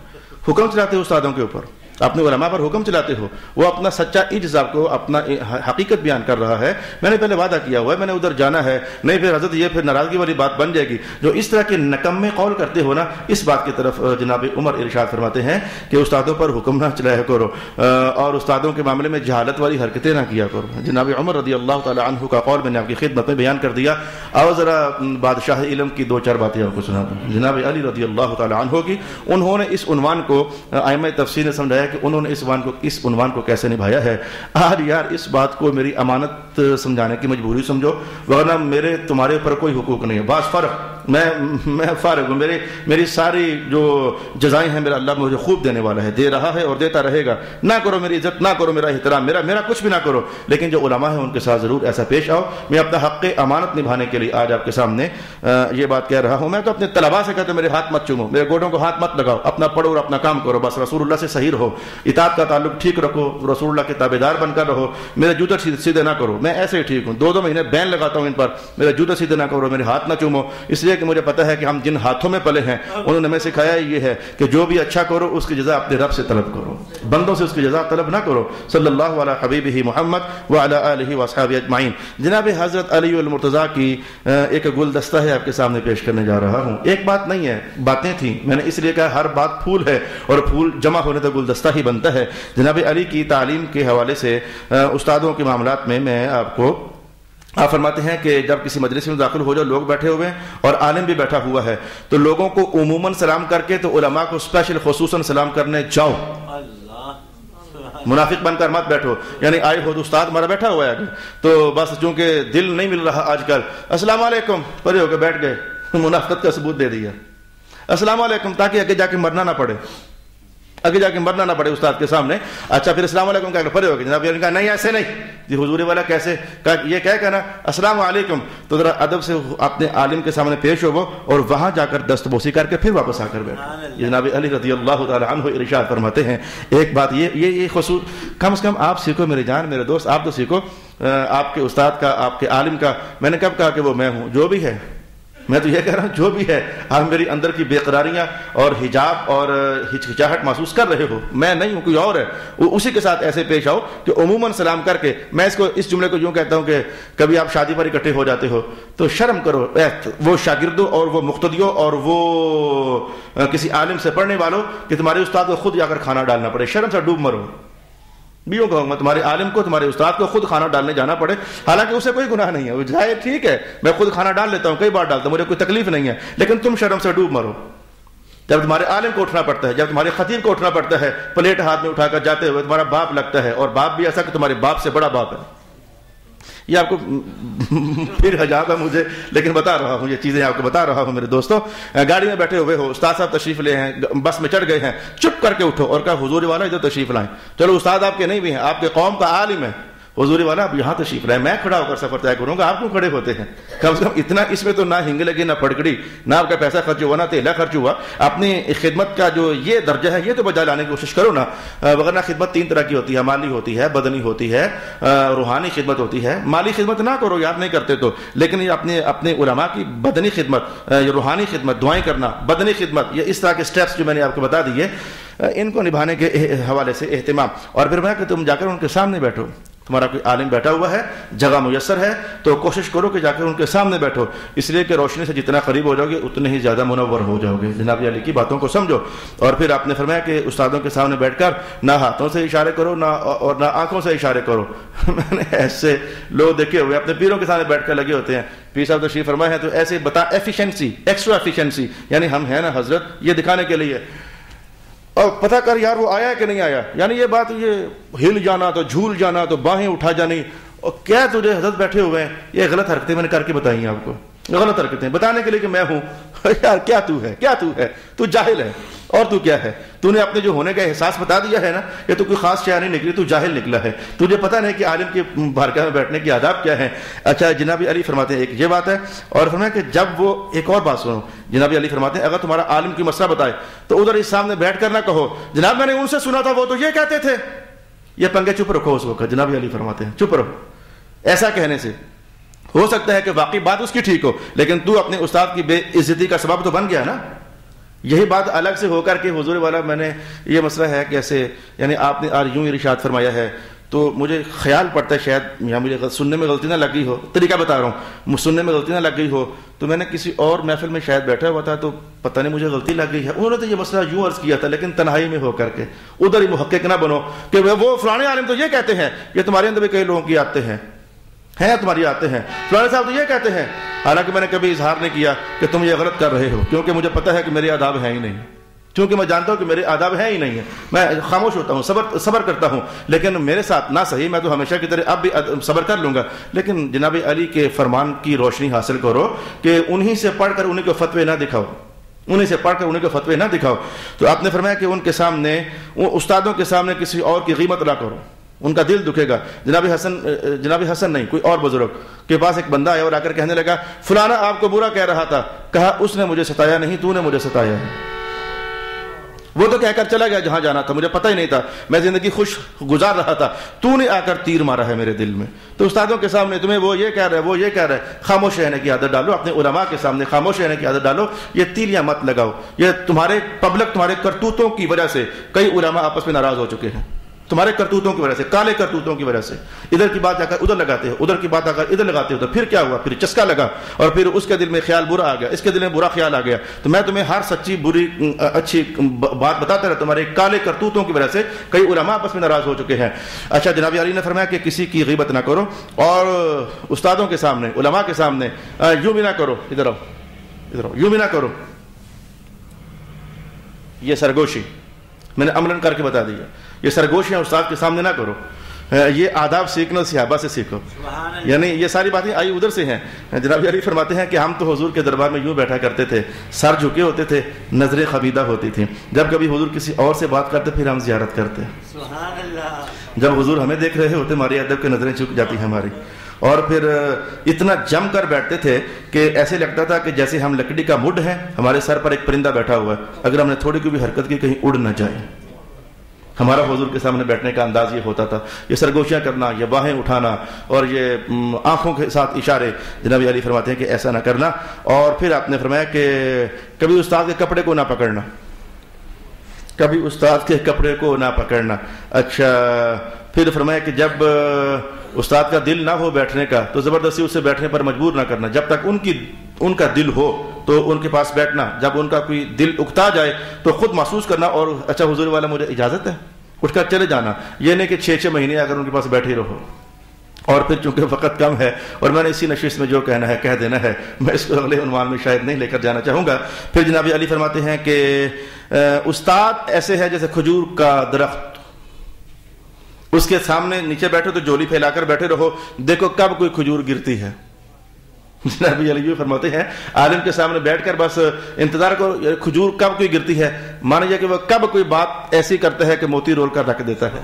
S1: حکم چلاتے ہو استادوں کے اوپر، اپنے علماء پر حکم چلاتے ہو، وہ اپنا سچا اجزا کو اپنا حقیقت بیان کر رہا ہے، میں نے پہلے وعدہ کیا ہوا ہے میں نے ادھر جانا ہے، نہیں پھر حضرت یہ پھر ناراضگی والی بات بن جائے گی۔ جو اس طرح کے نکمے قول کرتے ہو نا، اس بات کی طرف جناب عمر ارشاد فرماتے ہیں کہ استادوں پر حکم نہ چلایا کرو اور استادوں کے معاملے میں جہالت والی حرکتیں نہ کیا کرو۔ جناب عمر رضی اللہ تعالی عنہ کا قول میں نے آپ کی خدمت میں بیان کر دیا، اور ذرا بادشاہ علم کی 2-4 باتیں آپ کو سنا دوں۔ جناب علی رضی اللہ تعالی عنہ کی، انہوں نے اس عنوان کو ائمہ تفسیر نے سمجھایا کہ انہوں نے اس عنوان کو کیسے نبھایا ہے۔ آج یار اس بات کو میری امانت سمجھانے کی مجبوری سمجھو، ورنہ میرے تمہارے اوپر کوئی حقوق نہیں ہے، بعض فرق، میں فارغ ہوں، میری ساری جو جزائیں ہیں میرا اللہ مجھے خوب دینے والا ہے، دے رہا ہے اور دیتا رہے گا۔ نہ کرو میری عزت، نہ کرو میرا احترام، میرا کچھ بھی نہ کرو، لیکن جو علماء ہیں ان کے ساتھ ضرور ایسا پیش آؤ۔ میں اپنا حق امانت نبھانے کے لیے آج آپ کے سامنے یہ بات کہہ رہا ہوں۔ میں تو اپنے طلباء سے کہتا ہوں میرے ہاتھ مت چومو، میرے گوڈوں کو ہاتھ مت لگاؤ، اپنا پڑھو اور اپنا کام کرو، بس رسول اللہ سے صحیح رہو، اطاعت کا تعلق ٹھیک رکھو، رسول اللہ کے تابعدار بن کر رہو، میرے جوتے سیدھے نہ کرو، میں ایسے ہی ٹھیک ہوں، 2 مہینے بین لگاتا ہوں ان پر، میرے جوتے سیدھے نہ کرو، میرے ہاتھ نہ چومو، اس لیے کہ مجھے پتہ ہے کہ ہم جن ہاتھوں میں پلے ہیں انہوں نے ہمیں سکھایا یہ ہے کہ جو بھی اچھا کرو اس کی جزا اپنے رب سے طلب کرو، بندوں سے اس کی جزا طلب نہ کرو۔ صلی اللہ علی حبیبہ محمد وعلی آلہ واصحابہ اجمعین۔ جناب حضرت علی المرتضیٰ کی ایک گلدستہ ہے آپ کے سامنے پیش کرنے جا رہا ہوں۔ ایک بات نہیں ہے، باتیں تھیں، میں نے اس لیے کہا ہر بات پھول ہے اور پھول جمع ہونے تو گلدستہ ہی بنتا ہے۔ جناب علی کی تعلیم کے حوالے سے استادوں کے معاملات میں آپ کو آپ فرماتے ہیں کہ جب کسی مجلس میں داخل ہو جاؤ، لوگ بیٹھے ہوئے ہیں اور عالم بھی بیٹھا ہوا ہے، تو لوگوں کو عموماً سلام کر کے تو علماء کو اسپیشل خصوصاً سلام کرنے جاؤ، منافق بن کر مت بیٹھو، یعنی آئے ہو تو استاد ہمارا بیٹھا ہوا ہے تو بس چونکہ دل نہیں مل رہا آج کل، السلام علیکم پڑے ہو کے بیٹھ گئے، منافقت کا ثبوت دے دیا، السلام علیکم، تاکہ آگے جا کے مرنا نہ پڑے، آگے جا کے مرنا نہ پڑے استاد کے سامنے۔ اچھا پھر السلام علیکم کہہ کے پڑے ہو گئے، جناب نے کہا نہیں ایسے نہیں جی حضور والا کیسے، یہ کہہ کہنا السلام علیکم، تو ذرا ادب سے اپنے عالم کے سامنے پیش ہو اور وہاں جا کر دستبوسی کر کے پھر واپس آ کر بیٹھو۔ جناب علی رضی اللہ تعالی عنہ ارشاد فرماتے ہیں ایک بات یہ خصوص کم سے کم آپ سیکھو میرے جان میرے دوست، آپ تو سیکھو آپ کے استاد کا، آپ کے عالم کا۔ میں نے کب کہا کہ وہ میں ہوں؟ جو بھی ہے، میں تو یہ کہہ رہا ہوں جو بھی ہے، آپ میری اندر کی بے قراریاں اور حجاب اور ہچکچاہٹ محسوس کر رہے ہو، میں نہیں ہوں، کوئی اور ہے، اسی کے ساتھ ایسے پیش آؤ کہ عموماً سلام کر کے۔ میں اس جملے کو یوں کہتا ہوں کہ کبھی آپ شادی پر اکٹھے ہو جاتے ہو تو شرم کرو، وہ شاگردوں اور وہ مقتدیوں اور وہ کسی عالم سے پڑھنے والوں کہ تمہارے استاد کو خود جا کر کھانا ڈالنا پڑے، شرم سے ڈوب مرو۔ بیوں کہوں گا تمہارے عالم کو، تمہارے استاد کو خود کھانا ڈالنے جانا پڑے، حالانکہ اسے کوئی گناہ نہیں ہے، وہ جائے ٹھیک ہے میں خود کھانا ڈال لیتا ہوں، کئی بار ڈالتا ہوں، مجھے کوئی تکلیف نہیں ہے، لیکن تم شرم سے ڈوب مرو۔ جب تمہارے عالم کو اٹھنا پڑتا ہے، جب تمہارے خطیب کو اٹھنا پڑتا ہے پلیٹ ہاتھ میں اٹھا کر جاتے ہوئے، تمہارا باپ لگتا ہے، اور باپ بھی ایسا کہ تمہارے باپ سے بڑا باپ ہے۔ یہ آپ کو پھر حجاب ہے مجھے، لیکن بتا رہا ہوں، یہ چیزیں آپ کو بتا رہا ہوں میرے دوستوں۔ گاڑی میں بیٹھے ہوئے ہو، استاد صاحب تشریف لے ہیں، بس میں چڑھ گئے ہیں، چپ کر کے اٹھو اور کہا حضور والا ادھر تشریف لائیں۔ چلو استاد آپ کے نہیں بھی ہیں، آپ کے قوم کا عالم ہے، حضور والا اب یہاں تشریف لائے، میں کھڑا ہو کر سفر طے کروں گا، آپ کیوں کھڑے ہوتے ہیں؟ کم سے کم اتنا اس میں تو نہ ہنگ لگی، نہ پھڑکڑی، نہ آپ کا پیسہ خرچ ہوا، نہ تیلا خرچ ہوا، اپنی خدمت کا جو یہ درجہ ہے یہ تو بجا لانے کی کوشش کرو نا. وغیرہ خدمت 3 طرح کی ہوتی ہے، مالی ہوتی ہے، بدنی ہوتی ہے، روحانی خدمت ہوتی ہے. مالی خدمت نہ کرو یار، نہیں کرتے تو، لیکن یہ اپنے علماء کی بدنی خدمت، روحانی خدمت، دعائیں کرنا، بدنی خدمت، یہ اس طرح کے سٹیپس جو میں نے آپ کو بتا دیے، ان کو نبھانے کے حوالے سے اہتمام. اور پھر میں کہ تم جا کر ان کے سامنے بیٹھو، تمہارا کوئی عالم بیٹھا ہوا ہے، جگہ میسر ہے، تو کوشش کرو کہ جا کر ان کے سامنے بیٹھو، اس لیے کہ روشنی سے جتنا قریب ہو جاؤ گے اتنے ہی زیادہ منور ہو جاؤ گے. جناب علی کی باتوں کو سمجھو. اور پھر آپ نے فرمایا کہ استادوں کے سامنے بیٹھ کر نہ ہاتھوں سے اشارے کرو نہ آنکھوں سے اشارے کرو. میں نے ایسے لوگ دیکھے ہوئے اپنے پیروں کے سامنے بیٹھ کر لگے ہوتے ہیں، پیر صاحب تشریف فرمائے ہیں تو ایسے بتا ایفیشنسی، ایکسٹرا ایفیشنسی، یعنی ہم ہیں نا حضرت، یہ دکھانے کے لیے. اور پتہ کر یار وہ آیا کہ نہیں آیا، یعنی یہ بات، یہ ہل جانا تو جھول جانا تو باہیں اٹھا جانی، اور کیا تجھے حضرت بیٹھے ہوئے ہیں. یہ غلط حرکتیں میں نے کر کے بتائی ہیں آپ کو، غلط حرکتیں بتانے کے لیے کہ میں ہوں. یار کیا تو ہے، کیا تو ہے، تو جاہل ہے. اور تو کیا ہے، تو نے اپنے جو ہونے کا احساس بتا دیا ہے نا، یہ تو کوئی خاص شے نہیں نکلی، تو جاہل نکلا ہے. تجھے پتہ نہیں کہ عالم کی بارگاہ میں بیٹھنے کی آداب کیا ہے. اچھا جناب علی فرماتے ہیں ایک یہ بات ہے. اور فرمایا کہ جب وہ ایک اور بات سنو، جناب علی فرماتے ہیں اگر تمہارا عالم کی مسئلہ بتائے تو ادھر اس سامنے بیٹھ کر نہ کہو جناب میں نے ان سے سنا تھا وہ تو یہ کہتے تھے. یہ پنگے چپ رکھو اس وقت. جناب علی فرماتے ہیں چپ رہو. ایسا کہنے سے ہو سکتا ہے کہ واقعی بات اس کی ٹھیک ہو، لیکن تو اپنے استاد کی بے عزتی کا سبب تو بن گیا نا. یہی بات الگ سے ہو کر کے حضور والا میں نے یہ مسئلہ ہے کیسے، یعنی آپ نے آج یوں ارشاد فرمایا ہے تو مجھے خیال پڑتا ہے شاید یہاں مجھے سننے میں غلطی نہ لگ گئی ہو، طریقہ بتا رہا ہوں، سننے میں غلطی نہ لگ گئی ہو تو میں نے کسی اور محفل میں شاید بیٹھا ہوا تھا تو پتہ نہیں مجھے غلطی لگ گئی ہے. انہوں نے تو یہ مسئلہ یوں عرض کیا تھا لیکن تنہائی میں ہو کر کے. ادھر ہی محقق نہ بنو کہ وہ فلانے عالم تو یہ کہتے ہیں، یہ تمہارے اندر بھی کئی لوگوں کی آتے ہیں تمہاری آتے ہیں، فلانے صاحب تو یہ کہتے ہیں. حالانکہ میں نے کبھی اظہار نہیں کیا کہ تم یہ غلط کر رہے ہو، کیونکہ مجھے پتہ ہے کہ میرے آداب ہیں ہی نہیں، کیونکہ میں جانتا ہوں کہ میرے آداب ہیں ہی نہیں ہیں. میں خاموش ہوتا ہوں، صبر کرتا ہوں، لیکن میرے ساتھ نہ صحیح، میں تو ہمیشہ کی طرح اب بھی صبر کر لوں گا، لیکن جناب علی کے فرمان کی روشنی حاصل کرو کہ انہی سے پڑھ کر انہیں کو فتوے نہ دکھاؤ، انہیں سے پڑھ کر انہیں کو فتوے نہ دکھاؤ. تو آپ نے فرمایا کہ ان کے سامنے، استادوں کے سامنے کسی اور کی غیبت نہ کرو، ان کا دل دکھے گا. جناب حسن نہیں، کوئی اور بزرگ کے پاس ایک بندہ آیا اور آ کر کہنے لگا فلانا آپ کو برا کہہ رہا تھا. کہا اس نے مجھے ستایا نہیں، تو نے مجھے ستایا ہے. وہ تو کہہ کر چلا گیا جہاں جانا تھا، مجھے پتہ ہی نہیں تھا، میں زندگی خوش گزار رہا تھا، تو نے آ کر تیر مارا ہے میرے دل میں. تو استادوں کے سامنے تمہیں وہ یہ کہہ رہا ہے، وہ یہ کہہ رہا ہے، خاموش رہنے کی عادت ڈالو. اپنے علماء کے سامنے خاموش رہنے کی عادت ڈالو. یہ تیلیاں مت لگاؤ. یہ تمہارے تمہارے کرتوتوں کی وجہ سے کئی علماء آپس میں ناراض ہو چکے ہیں، تمہارے کرتوتوں کی وجہ سے، کالے کرتوتوں کی وجہ سے. ادھر کی بات جا کر ادھر لگاتے ہو، ادھر کی بات آ کر ادھر لگاتے ہو، تو پھر کیا ہوا؟ پھر چسکا لگا اور پھر اس کے دل میں خیال برا آ گیا، اس کے دل میں برا خیال آ گیا. تو میں تمہیں ہر سچی بری اچھی بات بتاتا رہا، تمہارے کالے کرتوتوں کی وجہ سے کئی علماء آپس میں ناراض ہو چکے ہیں. اچھا جناب علی نے فرمایا کہ کسی کی غیبت نہ کرو اور استادوں کے سامنے، علماء کے سامنے یوں بھی نہ کرو. ادھر آؤ، یوں بھی نہ کرو. یہ سرگوشی میں نے عملاً کر کے بتا دیا. یہ سرگوشیاں استاد کے سامنے نہ کرو. یہ آداب سیکھنا صحابہ سے سیکھو. یعنی یہ ساری باتیں آئی ادھر سے ہیں. جناب علی فرماتے ہیں کہ ہم تو حضور کے دربار میں یوں بیٹھا کرتے تھے، سر جھکے ہوتے تھے، نظریں خبیدہ ہوتی تھیں. جب کبھی حضور کسی اور سے بات کرتے پھر ہم زیارت کرتے. سبحان اللہ. جب حضور ہمیں دیکھ رہے ہوتے ہماری ادب کی نظریں جھک جاتی ہیں ہماری. اور پھر اتنا جم کر بیٹھتے تھے کہ ایسے لگتا تھا کہ جیسے ہم لکڑی کا مڈ ہے، ہمارے سر پر ایک پرندہ بیٹھا ہوا ہے، اگر ہم نے تھوڑی کی بھی حرکت کی کہیں اڑ نہ جائے. ہمارا حضور کے سامنے بیٹھنے کا انداز یہ ہوتا تھا. یہ سرگوشیاں کرنا، یہ باہیں اٹھانا اور یہ آنکھوں کے ساتھ اشارے، جناب علی فرماتے ہیں کہ ایسا نہ کرنا. اور پھر آپ نے فرمایا کہ کبھی استاد کے کپڑے کو نہ پکڑنا، کبھی استاد کے کپڑے کو نہ پکڑنا. اچھا پھر فرمایا کہ جب استاد کا دل نہ ہو بیٹھنے کا تو زبردستی اسے بیٹھنے پر مجبور نہ کرنا. جب تک ان کا دل ہو تو ان کے پاس بیٹھنا، جب ان کا کوئی دل اکتا جائے تو خود محسوس کرنا اور اچھا حضور والا مجھے اجازت ہے، اٹھ کر چلے جانا. یہ نہیں کہ 6 مہینے اگر ان کے پاس بیٹھے رہو. اور پھر چونکہ وقت کم ہے اور میں نے اسی نشست میں جو کہنا ہے کہہ دینا ہے، میں اس کو اگلے عنوان میں شاید نہیں لے کر جانا چاہوں گا. پھر جناب علی فرماتے ہیں کہ استاد ایسے ہے جیسے کھجور کا درخت، اس کے سامنے نیچے بیٹھو تو جولی پھیلا کر بیٹھے رہو، دیکھو کب کوئی کھجور گرتی ہے. جناب علی فرماتے ہیں عالم کے سامنے بیٹھ کر بس انتظار کرو کھجور کب کوئی گرتی ہے، مانا جائے کہ وہ کب کوئی بات ایسی کرتا ہے کہ موتی رول کر رکھ دیتا ہے.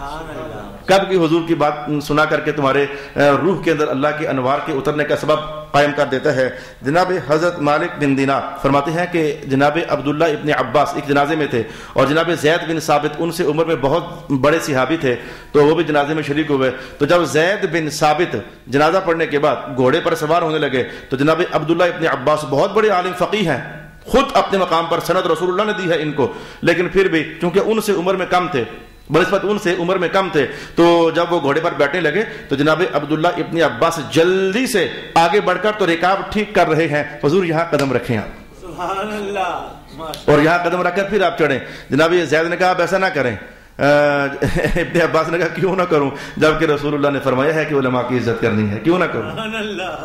S1: کب کی حضور کی بات سنا کر کے تمہارے روح کے اندر اللہ کے انوار کے اترنے کا سبب قائم کر دیتا ہے. جناب حضرت مالک بن دینار فرماتے ہیں کہ جناب عبداللہ ابن عباس ایک جنازے میں تھے اور جناب زید بن ثابت ان سے عمر میں بہت بڑے صحابی تھے, تو وہ بھی جنازے میں شریک ہوئے. تو جب زید بن ثابت جنازہ پڑھنے کے بعد گھوڑے پر سوار ہونے لگے تو جناب عبداللہ ابن عباس بہت بڑے عالم فقیہ ہیں, خود اپنے مقام پر سند رسول اللہ نے دی ہے ان کو, لیکن پھر بھی چونکہ ان سے عمر میں کم تھے, بنسبت ان سے عمر میں کم تھے, تو جب وہ گھوڑے پر بیٹھنے لگے تو جناب عبداللہ ابن عباس جلدی سے آگے بڑھ کر تو رکاب ٹھیک کر رہے ہیں, حضور یہاں قدم رکھیں آپ,
S2: سبحان اللہ,
S1: اور یہاں قدم رکھ کر پھر آپ چڑھیں. جناب زید نے کہا آپ ایسا نہ کریں. ابن عباس نے کہا کیوں نہ کروں, جبکہ رسول اللہ نے فرمایا ہے کہ علماء کی عزت کرنی ہے, کیوں نہ کروں,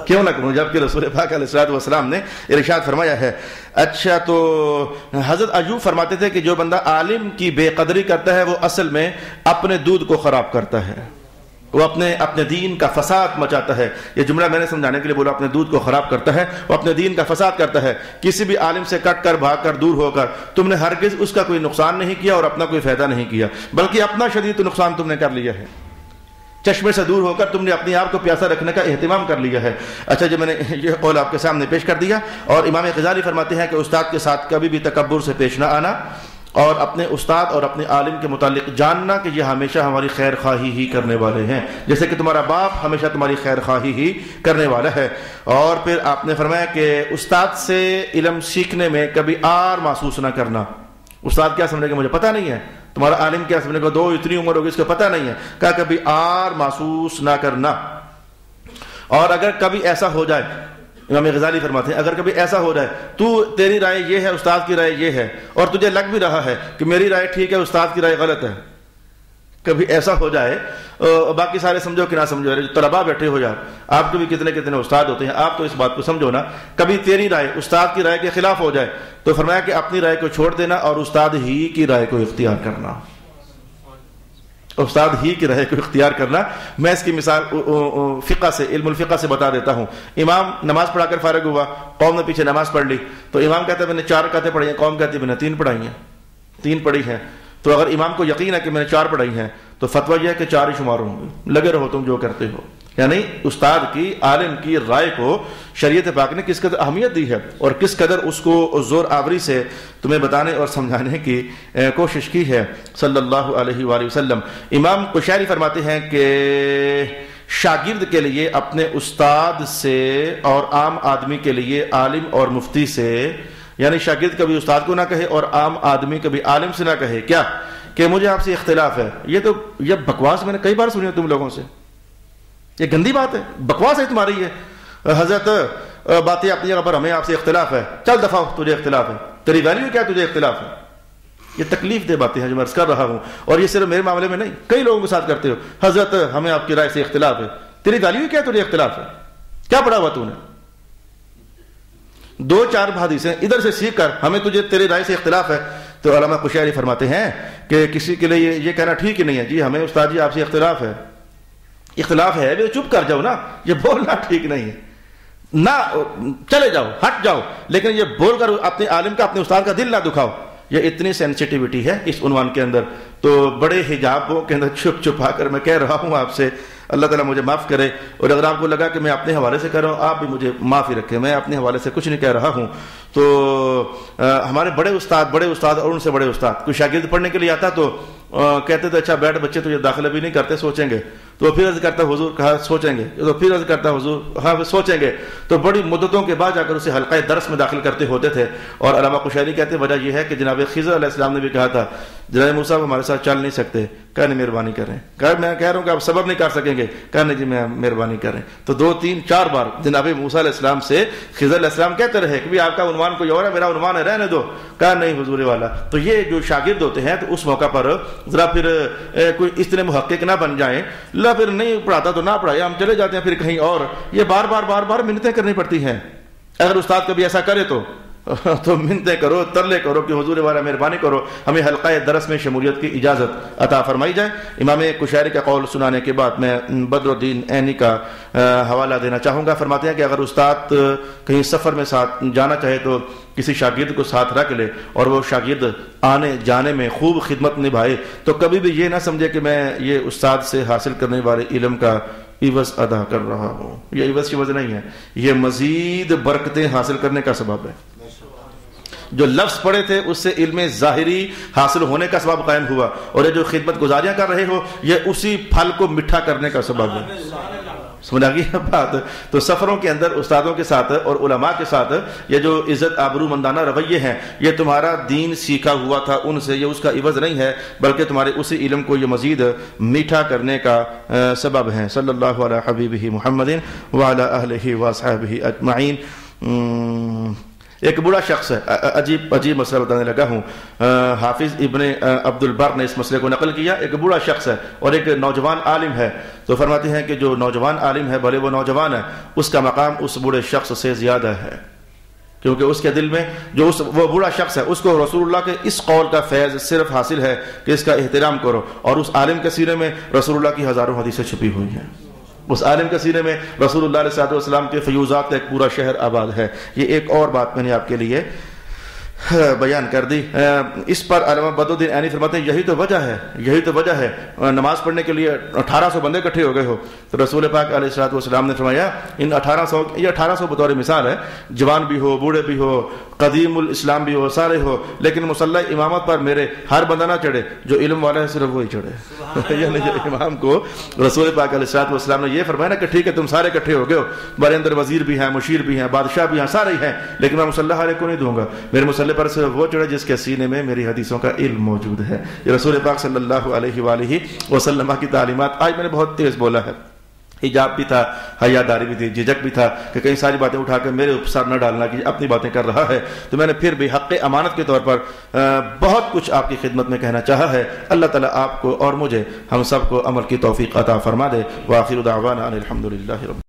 S1: کیوں نہ کروں, جبکہ رسول پاک علیہ الصلوۃ والسلام نے ارشاد فرمایا ہے. اچھا, تو حضرت ایوب فرماتے تھے کہ جو بندہ عالم کی بے قدری کرتا ہے وہ اصل میں اپنے دودھ کو خراب کرتا ہے, وہ اپنے دین کا فساد مچاتا ہے. یہ جملہ میں نے سمجھانے کے لیے بولا, اپنے دودھ کو خراب کرتا ہے, وہ اپنے دین کا فساد کرتا ہے. کسی بھی عالم سے کٹ کر بھاگ کر دور ہو کر تم نے ہرگز اس کا کوئی نقصان نہیں کیا اور اپنا کوئی فائدہ نہیں کیا, بلکہ اپنا شدید نقصان تم نے کر لیا ہے. چشمے سے دور ہو کر تم نے اپنے آپ کو پیاسا رکھنے کا اہتمام کر لیا ہے. اچھا جی, میں نے یہ قول آپ کے سامنے پیش کر دیا. اور امام غزالی فرماتے ہیں کہ استاد کے ساتھ کبھی بھی تکبر سے پیش نہ آنا, اور اپنے استاد اور اپنے عالم کے متعلق جاننا کہ یہ ہمیشہ ہماری خیر خواہی ہی کرنے والے ہیں, جیسے کہ تمہارا باپ ہمیشہ تمہاری خیر خواہی ہی کرنے والا ہے. اور پھر آپ نے فرمایا کہ استاد سے علم سیکھنے میں کبھی آر محسوس نہ کرنا. استاد کیا سمجھے گا مجھے پتہ نہیں ہے, تمہارا عالم کیا سمجھے گا دو اتنی عمر ہوگی اس کو پتہ نہیں ہے, کہا کبھی آر محسوس نہ کرنا. اور اگر کبھی ایسا ہو جائے, امام غزالی فرماتے ہیں اگر کبھی ایسا ہو جائے تو تیری رائے یہ ہے, استاد کی رائے یہ ہے, اور تجھے لگ بھی رہا ہے کہ میری رائے ٹھیک ہے, استاد کی رائے غلط ہے, کبھی ایسا ہو جائے, باقی سارے سمجھو کہ نہ سمجھو, طلباء بیٹھے ہو یار, آپ کے بھی کتنے کتنے استاد ہوتے ہیں, آپ تو اس بات کو سمجھو نا, کبھی تیری رائے استاد کی رائے کے خلاف ہو جائے تو فرمایا کہ اپنی رائے کو چھوڑ دینا اور استاد ہی کی رائے کو اختیار کرنا, استاد ہی کی رائے کو اختیار کرنا. میں اس کی مثال فقہ سے, علم الفقہ سے بتا دیتا ہوں. امام نماز پڑھا کر فارغ ہوا, قوم نے پیچھے نماز پڑھ لی, تو امام کہتا ہے میں نے 4 رکعتیں پڑھی ہیں, قوم کہتی ہے میں نے 3 پڑھائی ہیں, 3 پڑھی ہیں. تو اگر امام کو یقین ہے کہ میں نے 4 پڑھائی ہیں تو فتویٰ یہ ہے کہ 4 ہی شمار ہوں گے, لگے رہو تم جو کرتے ہو. یعنی استاد کی, عالم کی رائے کو شریعت پاک نے کس قدر اہمیت دی ہے اور کس قدر اس کو زور آوری سے تمہیں بتانے اور سمجھانے کی کوشش کی ہے صلی اللہ علیہ وآلہ وسلم. امام قشیری فرماتے ہیں کہ شاگرد کے لیے اپنے استاد سے اور عام آدمی کے لیے عالم اور مفتی سے, یعنی شاگرد کبھی استاد کو نہ کہے اور عام آدمی کبھی عالم سے نہ کہے کیا کہ مجھے آپ سے اختلاف ہے. یہ بکواس میں نے کئی بار سنی ہے تم لوگوں سے, یہ گندی بات ہے, بکواس ہے تمہاری. یہ حضرت باتیں اپنی جگہ پر, ہمیں آپ سے اختلاف ہے, چل دفعہ تجھے اختلاف ہے, تیری ویلیو کیا تجھے اختلاف ہے. یہ تکلیف دہ باتیں ہیں جو میں عرض کر رہا ہوں, اور یہ صرف میرے معاملے میں نہیں, کئی لوگوں کے ساتھ کرتے ہو. حضرت ہمیں آپ کی رائے سے اختلاف ہے, تیری ویلیو کیا تجھے اختلاف ہے, کیا پڑھا ہوا تو نے, 2-4 حدیثیں ادھر سے سیکھ کر ہمیں تجھے تیری رائے سے اختلاف ہے. تو علامہ قشیری فرماتے ہیں کہ کسی کے لیے یہ کہنا ٹھیک ہی نہیں ہے, جی ہمیں استاد جی آپ سے اختلاف ہے. اختلاف ہے بھی چپ کر جاؤ نا, یہ بولنا ٹھیک نہیں ہے, نہ چلے جاؤ, ہٹ جاؤ, لیکن یہ بول کر اپنے عالم کا, اپنے استاد کا دل نہ دکھاؤ. یہ اتنی سینسٹیوٹی ہے اس عنوان کے اندر. تو بڑے حجابوں کے اندر چھپ چھپا کر میں کہہ رہا ہوں آپ سے, اللہ تعالیٰ مجھے معاف کرے. اور اگر آپ کو لگا کہ میں اپنے حوالے سے کہہ رہا ہوں, آپ بھی مجھے معافی رکھیں, میں اپنے حوالے سے کچھ نہیں کہہ رہا ہوں. تو ہمارے بڑے استاد اور ان سے بڑے استاد, کوئی شاگرد پڑھنے کے لیے آتا تو کہتے تھے اچھا بیٹھ بچے تو یہ داخلہ بھی نہیں کرتے, سوچیں گے. تو پھر عرض کرتا حضور, کہا سوچیں گے. تو پھر عرض کرتا حضور, ہاں سوچیں گے. تو بڑی مدتوں کے بعد جا کر اسے حلقہ درس میں داخل کرتے ہوتے تھے. اور علامہ قشیری کہتے وجہ یہ ہے کہ جناب خضر علیہ السلام نے بھی کہا تھا جناب موسیٰ ہمارے ساتھ چل نہیں سکتے, کہا نہیں مہربانی کریں, کہا میں کہہ رہا ہوں کہ آپ سبب نہیں کر سکیں گے, کہا نہیں جی میں مہربانی کریں. تو 2-3-4 بار جناب موسیٰ علیہ السلام سے خضر علیہ السلام کہتے رہے کہ آپ کا عنوان کوئی اور ہے, میرا عنوان ہے, رہنے دو. کہا نہیں حضور والا. تو یہ جو شاگرد ہوتے ہیں تو اس موقع پر ذرا پھر کوئی اتنے محقق نہ بن جائیں, لا پھر نہیں پڑھاتا تو نہ پڑھائے, ہم چلے جاتے ہیں پھر کہیں اور. یہ بار بار منتیں کرنی پڑتی ہیں. اگر استاد کبھی ایسا کرے تو تو منتیں کرو، ترلے کرو کہ حضور والا مہربانی کرو، ہمیں حلقہ درس میں شمولیت کی اجازت عطا فرمائی جائے۔ امام کشیری کا قول سنانے کے بعد میں بدر الدین عینی کا حوالہ دینا چاہوں گا۔ فرماتے ہیں کہ اگر استاد کہیں سفر میں ساتھ جانا چاہے تو کسی شاگرد کو ساتھ رکھ لے اور وہ شاگرد آنے جانے میں خوب خدمت نبھائے تو کبھی بھی یہ نہ سمجھے کہ میں یہ استاد سے حاصل کرنے والے علم کا عوض ادا کر رہا ہوں۔ یہ عوض کی وجہ نہیں ہے، یہ مزید برکتیں حاصل کرنے کا سبب ہے۔ جو لفظ پڑھے تھے اس سے علم ظاہری حاصل ہونے کا سبب قائم ہوا، اور یہ جو خدمت گزاریاں کر رہے ہو یہ اسی پھل کو میٹھا کرنے کا سبب ہے۔ سمجھا گیا بات؟ تو سفروں کے اندر استادوں کے ساتھ اور علماء کے ساتھ یہ جو عزت آبرو مندانہ رویے ہیں، یہ تمہارا دین سیکھا ہوا تھا ان سے، یہ اس کا عوض نہیں ہے بلکہ تمہارے اسی علم کو یہ مزید میٹھا کرنے کا سبب ہے۔ صلی اللہ علی حبیبہ محمد وعلی اہلہ واصحابہ اجمعین۔ ایک بوڑھا شخص ہے، عجیب مسئلہ بتانے لگا ہوں۔ حافظ ابن عبد البر نے اس مسئلے کو نقل کیا۔ ایک بوڑھا شخص ہے اور ایک نوجوان عالم ہے، تو فرماتے ہیں کہ جو نوجوان عالم ہے بھلے وہ نوجوان ہے، اس کا مقام اس بوڑھے شخص سے زیادہ ہے، کیونکہ اس کے دل میں جو وہ بوڑھا شخص ہے اس کو رسول اللہ کے اس قول کا فیض صرف حاصل ہے کہ اس کا احترام کرو، اور اس عالم کے سینے میں رسول اللہ کی ہزاروں حدیثیں چھپی ہوئی ہیں۔ اس عالم کے سینے میں رسول اللہ علیہ السلام کے فیوزات کا ایک پورا شہر آباد ہے۔ یہ ایک اور بات میں نے آپ کے لیے بیان کر دی۔ اس پر علامہ بدر الدین عینی فرماتے ہیں یہی تو وجہ ہے نماز پڑھنے کے لیے 1800 بندے اکٹھے ہو گئے ہو، تو رسول پاک علیہ السلام نے فرمایا ان 1800 بطور مثال ہے، جوان بھی ہو، بوڑھے بھی ہو، قدیم الاسلام بھی ہو، سارے ہو، لیکن مصلی امامت پر میرے ہر بندہ نہ چڑھے، جو علم والا ہے صرف وہی چڑھے۔ یعنی جو امام کو رسول پاک علیہ السلام نے یہ فرمایا نا کہ ٹھیک ہے تم سارے اکٹھے ہو گئے ہو، ہمارے اندر وزیر بھی ہیں، مشیر بھی ہیں، بادشاہ بھی ہیں، سارے ہی ہیں، لیکن میں مصلی ہر ایک کو نہیں دوں گا، میرے مصلی پر صرف وہ چڑھے جس کے سینے میں میری حدیثوں کا علم موجود ہے۔ یہ رسول پاک صلی اللہ علیہ وآلہ وسلم کی تعلیمات۔ آج میں نے بہت تیز بولا ہے، حجاب بھی تھا، حیا داری بھی تھی، جھجک بھی تھا کہ کئی ساری باتیں اٹھا کر میرے اوپر نہ ڈالنا کہ اپنی باتیں کر رہا ہے، تو میں نے پھر بھی حق امانت کے طور پر بہت کچھ آپ کی خدمت میں کہنا چاہا ہے۔ اللہ تعالیٰ آپ کو اور مجھے ہم سب کو عمل کی توفیق عطا فرما دے۔ وآخر دعوانا ان الحمد للہ رب